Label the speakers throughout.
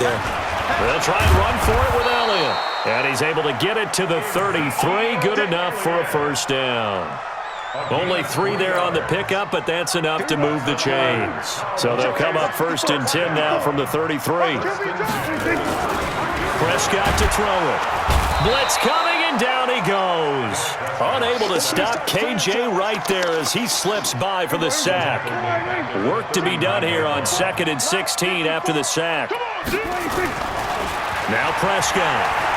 Speaker 1: there.
Speaker 2: They'll try and run for it with Elliott. And he's able to get it to the 33. Good enough for a first down. Only 3 there on the pickup, but that's enough to move the chains. So they'll come up 1st and 10 now from the 33. Prescott to throw it. Blitz coming, and down he goes. Unable to stop KJ right there as he slips by for the sack. Work to be done here on 2nd and 16 after the sack. Now Prescott.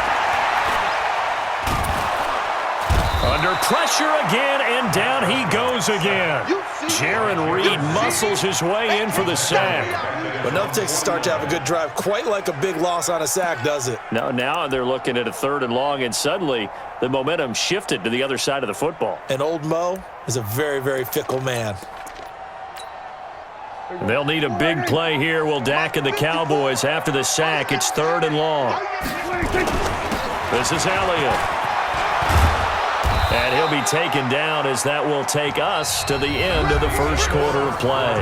Speaker 2: Under pressure again, and down he goes again. Jaron Reed muscles his way in for the sack.
Speaker 1: But enough takes to start to have a good drive, quite like a big loss on a sack, does it?
Speaker 2: No, now they're looking at a 3rd and long, and suddenly the momentum shifted to the other side of the football.
Speaker 1: And old Mo is a very, very fickle man.
Speaker 2: They'll need a big play here, will Dak and the Cowboys after the sack. It's 3rd and long. This is Elliott. And he'll be taken down as that will take us to the end of the first quarter of play.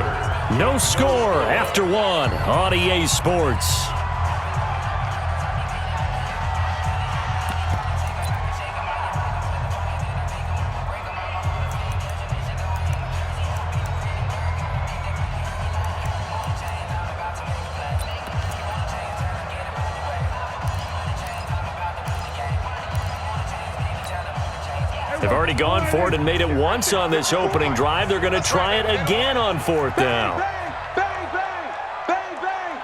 Speaker 2: No score after 1 on EA Sports. They've already gone for it and made it once on this opening drive. They're going to try it again on 4th down.
Speaker 3: Bang, bang, bang, bang,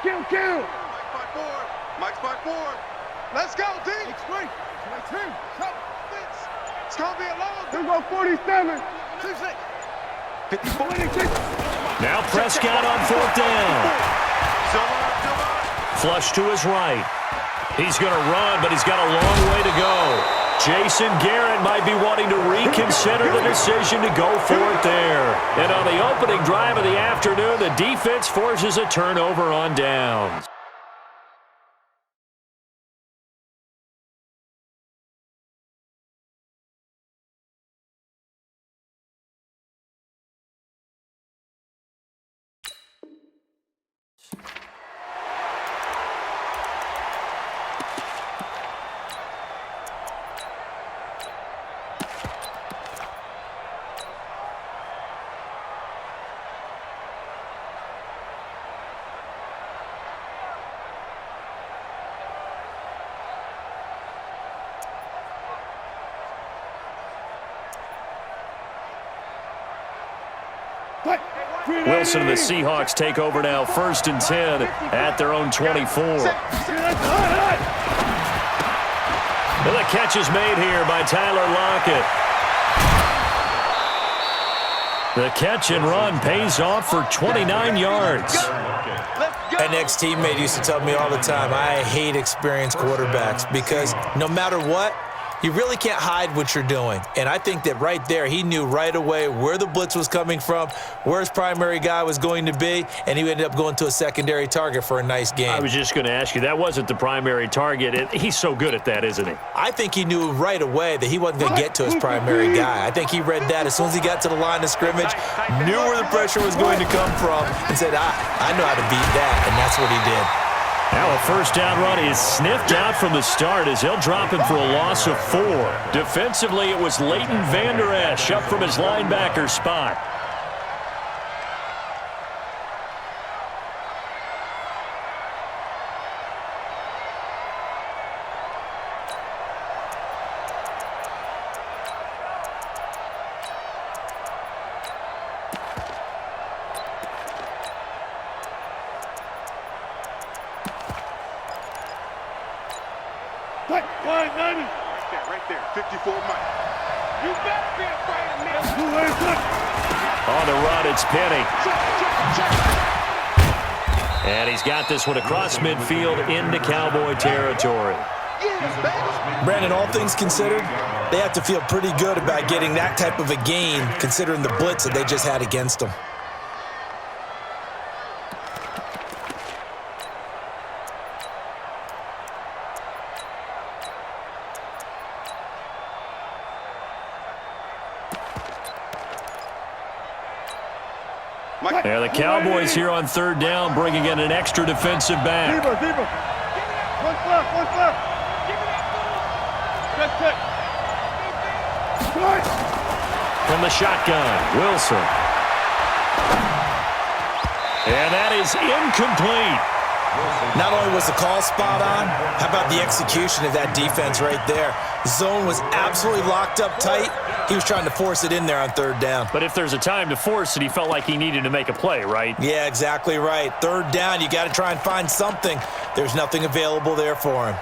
Speaker 3: bang. Kill.
Speaker 4: Mike's by 4. Let's go, D. 22. It's going to be a long.
Speaker 3: Let's go 47.
Speaker 4: 54.
Speaker 2: Now Prescott on 4th down. Flush to his right. He's going to run, but he's got a long way to go. Jason Garrett might be wanting to reconsider the decision to go for it there. And on the opening drive of the afternoon, the defense forces a turnover on downs. Wilson and the Seahawks take over now, 1st and 10 at their own 24. The catch is made here by Tyler Lockett. The catch and run pays off for 29 yards.
Speaker 1: An ex-teammate used to tell me all the time, I hate experienced quarterbacks because no matter what, you really can't hide what you're doing. And I think that right there, he knew right away where the blitz was coming from, where his primary guy was going to be, and he ended up going to a secondary target for a nice game.
Speaker 2: I was just going to ask you, that wasn't the primary target. He's so good at that, isn't he?
Speaker 1: I think he knew right away that he wasn't going to get to his primary guy. I think he read that as soon as he got to the line of scrimmage, knew where the pressure was going to come from, and said, I know how to beat that, and that's what he did.
Speaker 2: Now a 1st down run is sniffed out from the start as he'll drop him for a loss of 4. Defensively, it was Leighton Vander Esch up from his linebacker spot.
Speaker 4: Right there, 54 Mike.
Speaker 3: You better be afraid of me.
Speaker 2: On the run, it's Penny. And he's got this one across midfield into Cowboy territory.
Speaker 1: Brandon, all things considered, they have to feel pretty good about getting that type of a gain considering the blitz that they just had against them.
Speaker 2: Yeah, the Cowboys here on third down bringing in an extra defensive back.
Speaker 3: Deeper. One left. Check.
Speaker 2: From the shotgun, Wilson. And that is incomplete.
Speaker 1: Not only was the call spot on, how about the execution of that defense right there? Zone was absolutely locked up tight. He was trying to force it in there on third down.
Speaker 2: But if there's a time to force it, he felt like he needed to make a play, right?
Speaker 1: Yeah, exactly right. Third down, you got to try and find something. There's nothing available there for him.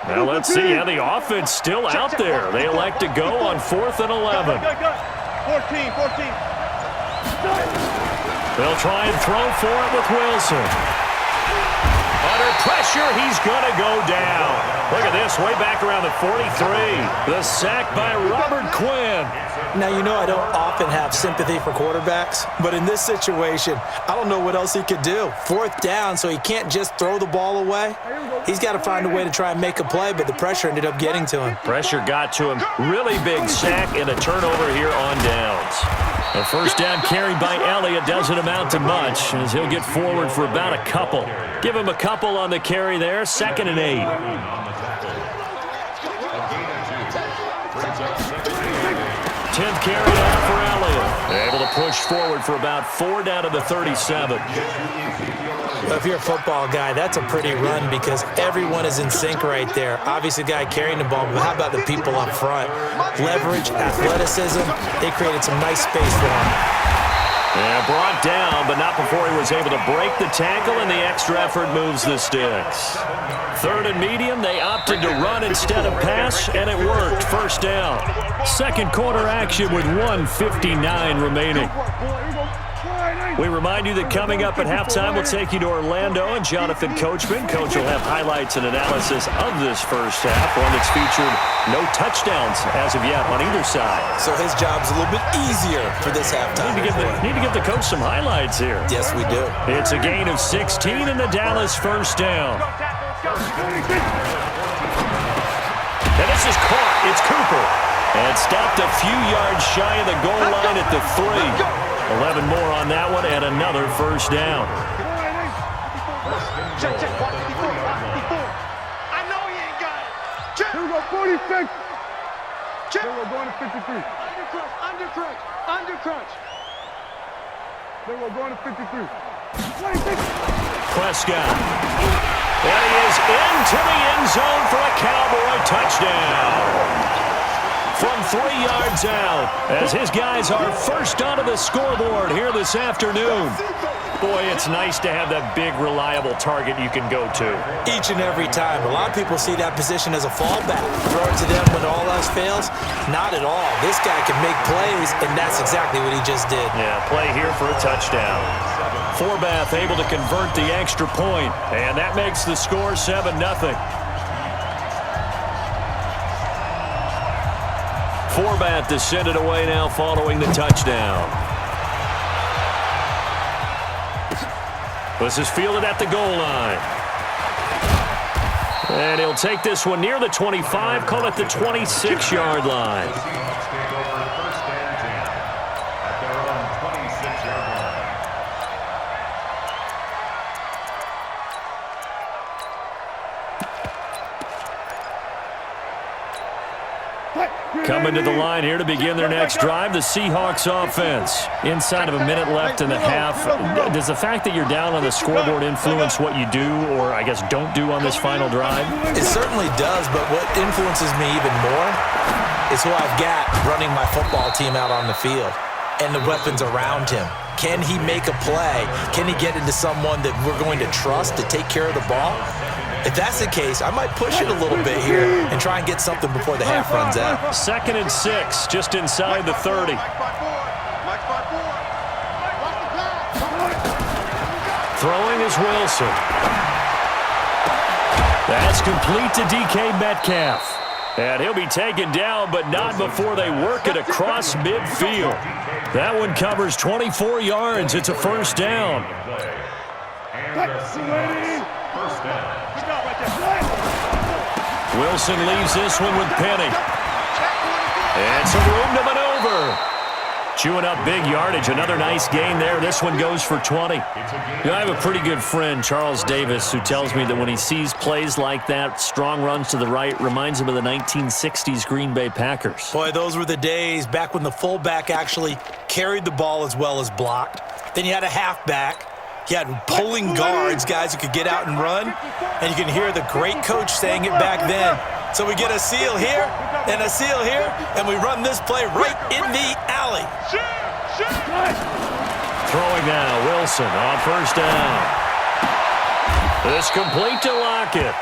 Speaker 2: Now let's see how the offense still out there. They elect to go on 4th and 11.
Speaker 3: 14.
Speaker 2: They'll try and throw for it with Wilson. Under pressure, he's going to go down. Look at this, way back around the 43. The sack by Robert Quinn.
Speaker 1: Now, you know I don't often have sympathy for quarterbacks, but in this situation, I don't know what else he could do. 4th down, so he can't just throw the ball away. He's got to find a way to try and make a play, but the pressure ended up getting to him.
Speaker 2: Pressure got to him. Really big sack and a turnover here on downs. A first down carry by Elliott doesn't amount to much as he'll get forward for about a couple. Give him a couple on the carry there, 2nd and 8. 10th carry now for Elliott. Able to push forward for about 4 down to the 37.
Speaker 1: If you're a football guy, that's a pretty run because everyone is in sync right there. Obviously, the guy carrying the ball, but how about the people up front? Leverage, athleticism, they created some nice space for him.
Speaker 2: Yeah, brought down, but not before he was able to break the tackle, and the extra effort moves the sticks. 3rd and medium, they opted to run instead of pass, and it worked. First down. Second quarter action with 1:59 remaining. We remind you that coming up at halftime, we'll take you to Orlando and Jonathan Coachman. Coach will have highlights and analysis of this first half, one that's featured no touchdowns as of yet on either side.
Speaker 1: So his job's a little bit easier for this halftime.
Speaker 2: Need to give the coach some highlights here.
Speaker 1: Yes, we do.
Speaker 2: It's a gain of 16 in the Dallas first down. And this is caught. It's Cooper. And stopped a few yards shy of the goal line at the 3. 11 more on that one, and another first down.
Speaker 3: Check. Watch 54. I know he ain't got it. Check. Here we go, 46. Check. Then we're going to 53. Under crunch. Then we're going to 53. 26.
Speaker 2: Prescott. And he is into the end zone for a Cowboy touchdown. From 3 yards out, as his guys are first onto the scoreboard here this afternoon. Boy, it's nice to have that big, reliable target you can go to.
Speaker 1: Each and every time. A lot of people see that position as a fallback. Throw it to them when all else fails. Not at all. This guy can make plays, and that's exactly what he just did.
Speaker 2: Yeah, play here for a touchdown. Forbath able to convert the extra point, and that makes the score 7-0. Forbath to send it away now following the touchdown. This is fielded at the goal line. And he'll take this one near the 25, call it the 26-yard line. Coming to the line here to begin their next drive, the Seahawks offense. Inside of a minute left in the half. Does the fact that you're down on the scoreboard influence what you do or, I guess, don't do on this final drive?
Speaker 1: It certainly does, but what influences me even more is who I've got running my football team out on the field and the weapons around him. Can he make a play? Can he get into someone that we're going to trust to take care of the ball? If that's the case, I might push it a little bit here and try and get something before the half runs out.
Speaker 2: 2nd and 6, just inside the 30. Throwing is Wilson. That's complete to DK Metcalf. And he'll be taken down, but not before they work it across midfield. That one covers 24 yards. It's a first down. Wilson leaves this one with Penny. And some room to maneuver. Chewing up big yardage. Another nice gain there. This one goes for 20. I have a pretty good friend, Charles Davis, who tells me that when he sees plays like that, strong runs to the right, reminds him of the 1960s Green Bay Packers.
Speaker 1: Boy, those were the days back when the fullback actually carried the ball as well as blocked. Then you had a halfback. You had pulling guards, guys who could get out and run. And you can hear the great coach saying it back then. So we get a seal here and a seal here, and we run this play right in the alley.
Speaker 2: Throwing now, Wilson on first down. It's complete to Lockett.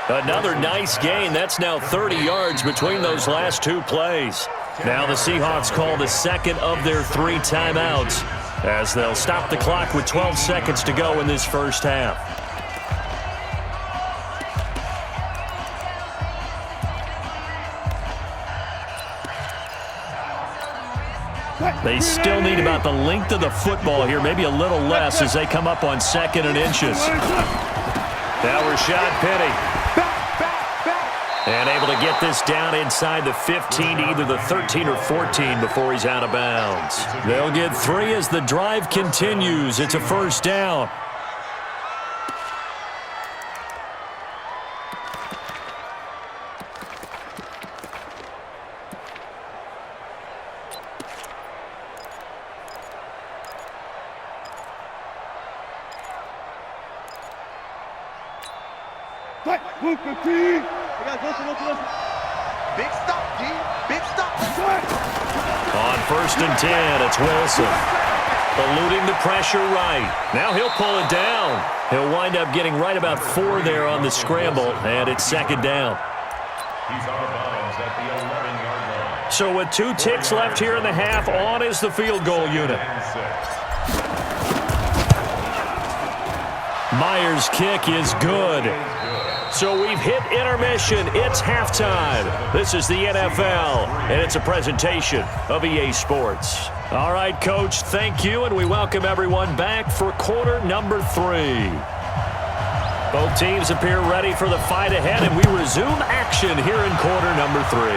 Speaker 2: Another nice gain. That's now 30 yards between those last two plays. Now the Seahawks call the second of their 3 timeouts as they'll stop the clock with 12 seconds to go in this first half. They still need about the length of the football here, maybe a little less as they come up on 2nd and inches. Now Rashad Penny. And able to get this down inside the 15 to either the 13 or 14 before he's out of bounds. They'll get 3 as the drive continues. It's a first down.
Speaker 4: Big stop, G. Big stop.
Speaker 2: On 1st and 10, it's Wilson. Eluding the pressure right. Now he'll pull it down. He'll wind up getting right about 4 there on the scramble, and it's 2nd down.
Speaker 5: He's out of bounds at the 11-yard line.
Speaker 2: So with 2 ticks left here in the half, on is the field goal unit. Myers' kick is good. So we've hit intermission. It's halftime. This is the NFL, and it's a presentation of EA Sports. All right, Coach, thank you, and we welcome everyone back for quarter number 3. Both teams appear ready for the fight ahead, and we resume action here in quarter number 3.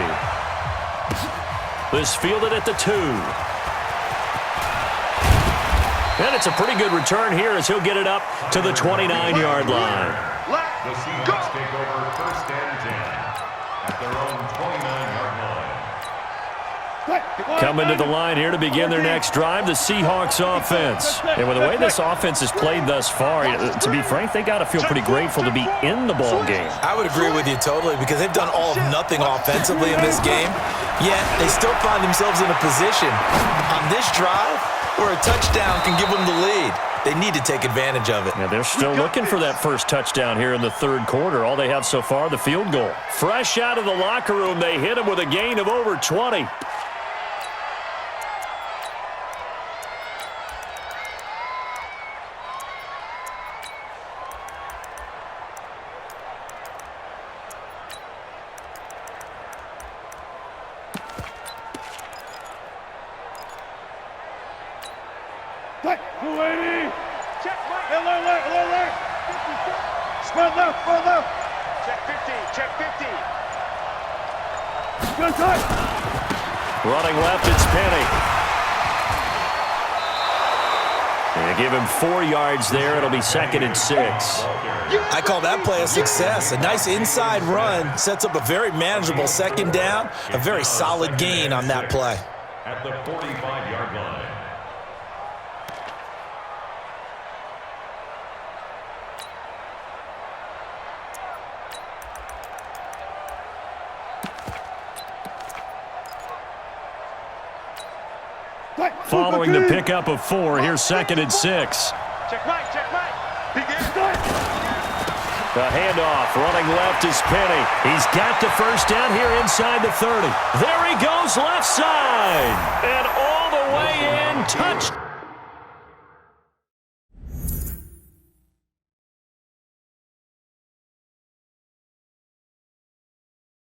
Speaker 2: This fielded at the 2. And it's a pretty good return here as he'll get it up to the 29-yard line.
Speaker 5: The Seahawks take over 1st and 10 at their own 29-yard line.
Speaker 2: Coming to the line here to begin their next drive, the Seahawks offense. And with the way this offense has played thus far, to be frank, they got to feel pretty grateful to be in the ball game.
Speaker 1: I would agree with you totally because they've done all of nothing offensively in this game, yet they still find themselves in a position on this drive where a touchdown can give them the lead. They need to take advantage of it.
Speaker 2: Yeah, they're still looking for that first touchdown here in the 3rd quarter. All they have so far, the field goal. Fresh out of the locker room, they hit him with a gain of over 20.
Speaker 3: Spread left. Check 50.
Speaker 2: Running left, it's Penny. They give him 4 yards there. It'll be 2nd and 6.
Speaker 1: I call that play a success. A nice inside run sets up a very manageable 2nd down. A very solid gain on that play.
Speaker 5: At the 45-yard line.
Speaker 2: Following the pickup of 4, here's 2nd and 6.
Speaker 3: Check right.
Speaker 2: The handoff, running left is Penny. He's got the first down here inside the 30. There he goes, left side. And all the way in, touchdown.